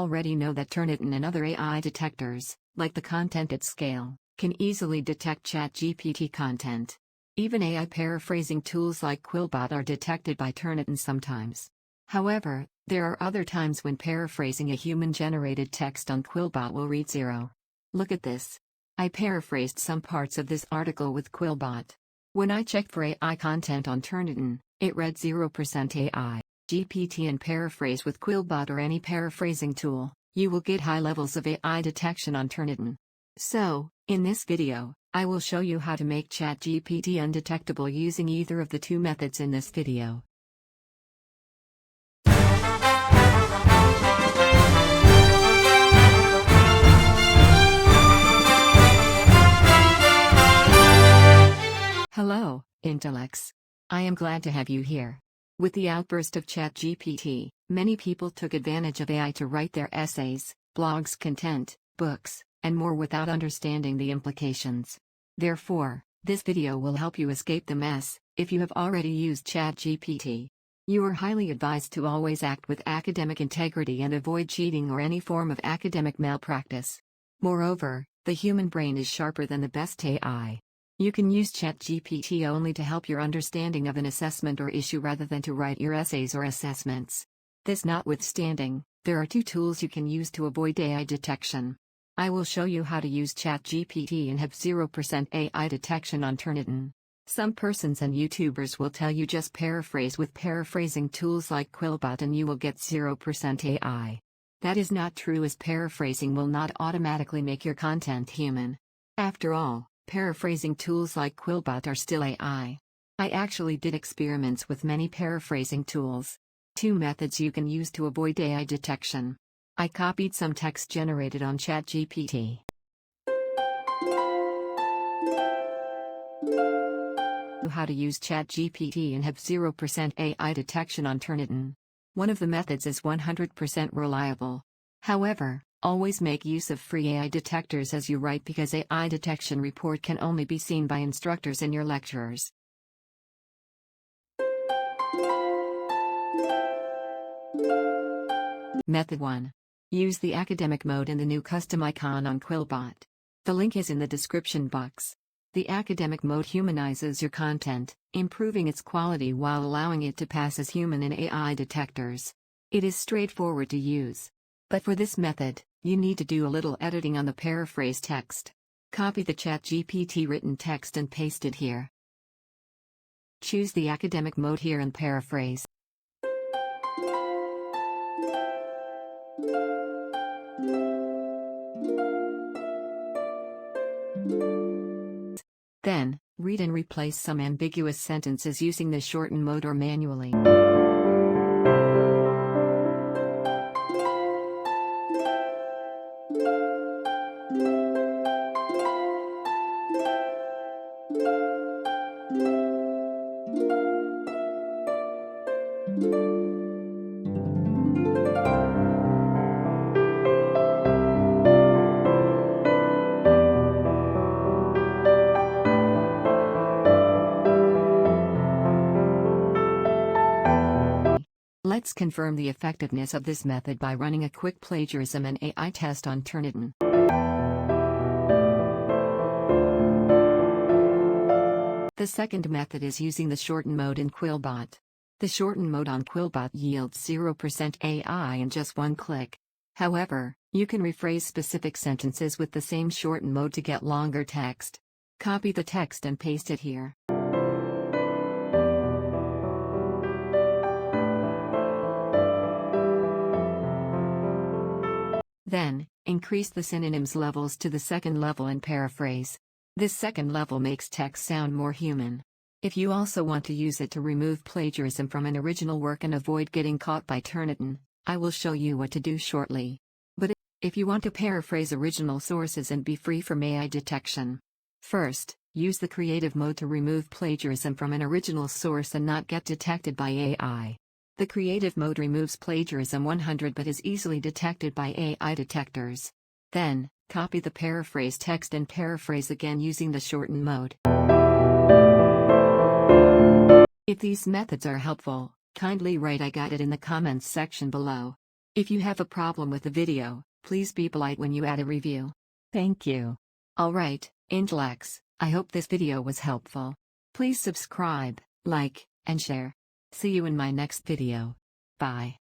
already know that Turnitin and other AI detectors, like the content at scale, can easily detect ChatGPT content. Even AI paraphrasing tools like Quillbot are detected by Turnitin sometimes. However, there are other times when paraphrasing a human-generated text on Quillbot will read 0. Look at this. I paraphrased some parts of this article with Quillbot. When I checked for AI content on Turnitin, it read 0% AI. GPT and paraphrase with Quillbot or any paraphrasing tool, you will get high levels of AI detection on Turnitin. So, in this video, I will show you how to make ChatGPT undetectable using either of the two methods in this video. Hello, intellects. I am glad to have you here. With the outburst of ChatGPT, many people took advantage of AI to write their essays, blogs, content, books, and more without understanding the implications. Therefore, this video will help you escape the mess. If you have already used ChatGPT, you are highly advised to always act with academic integrity and avoid cheating or any form of academic malpractice. Moreover, the human brain is sharper than the best AI. You can use ChatGPT only to help your understanding of an assessment or issue rather than to write your essays or assessments. This notwithstanding, there are two tools you can use to avoid AI detection. I will show you how to use ChatGPT and have 0% AI detection on Turnitin. Some persons and YouTubers will tell you just paraphrase with paraphrasing tools like Quillbot and you will get 0% AI. That is not true, as paraphrasing will not automatically make your content human. After all, paraphrasing tools like Quillbot are still AI. I actually did experiments with many paraphrasing tools. Two methods you can use to avoid AI detection. I copied some text generated on ChatGPT. How to use ChatGPT and have 0% AI detection on Turnitin. One of the methods is 100% reliable. However, always make use of free AI detectors as you write, because AI detection report can only be seen by instructors and your lecturers. Method 1. Use the academic mode in the new custom icon on Quillbot. The link is in the description box. The academic mode humanizes your content, improving its quality while allowing it to pass as human in AI detectors. It is straightforward to use. But for this method, you need to do a little editing on the paraphrase text. Copy the ChatGPT written text and paste it here. Choose the academic mode here and paraphrase. Then, read and replace some ambiguous sentences using the shorten mode or manually. Let's confirm the effectiveness of this method by running a quick plagiarism and AI test on Turnitin. The second method is using the shorten mode in Quillbot. The shorten mode on Quillbot yields 0% AI in just one click. However, you can rephrase specific sentences with the same shorten mode to get longer text. Copy the text and paste it here. Then, increase the synonyms levels to the second level and paraphrase. This second level makes text sound more human. If you also want to use it to remove plagiarism from an original work and avoid getting caught by Turnitin, I will show you what to do shortly. But if you want to paraphrase original sources and be free from AI detection, first, use the creative mode to remove plagiarism from an original source and not get detected by AI. The creative mode removes plagiarism 100 but is easily detected by AI detectors. Then, copy the paraphrase text and paraphrase again using the shorten mode. If these methods are helpful, kindly write "I got it" in the comments section below. If you have a problem with the video, please be polite when you add a review. Thank you. Alright, intellects, I hope this video was helpful. Please subscribe, like, and share. See you in my next video. Bye.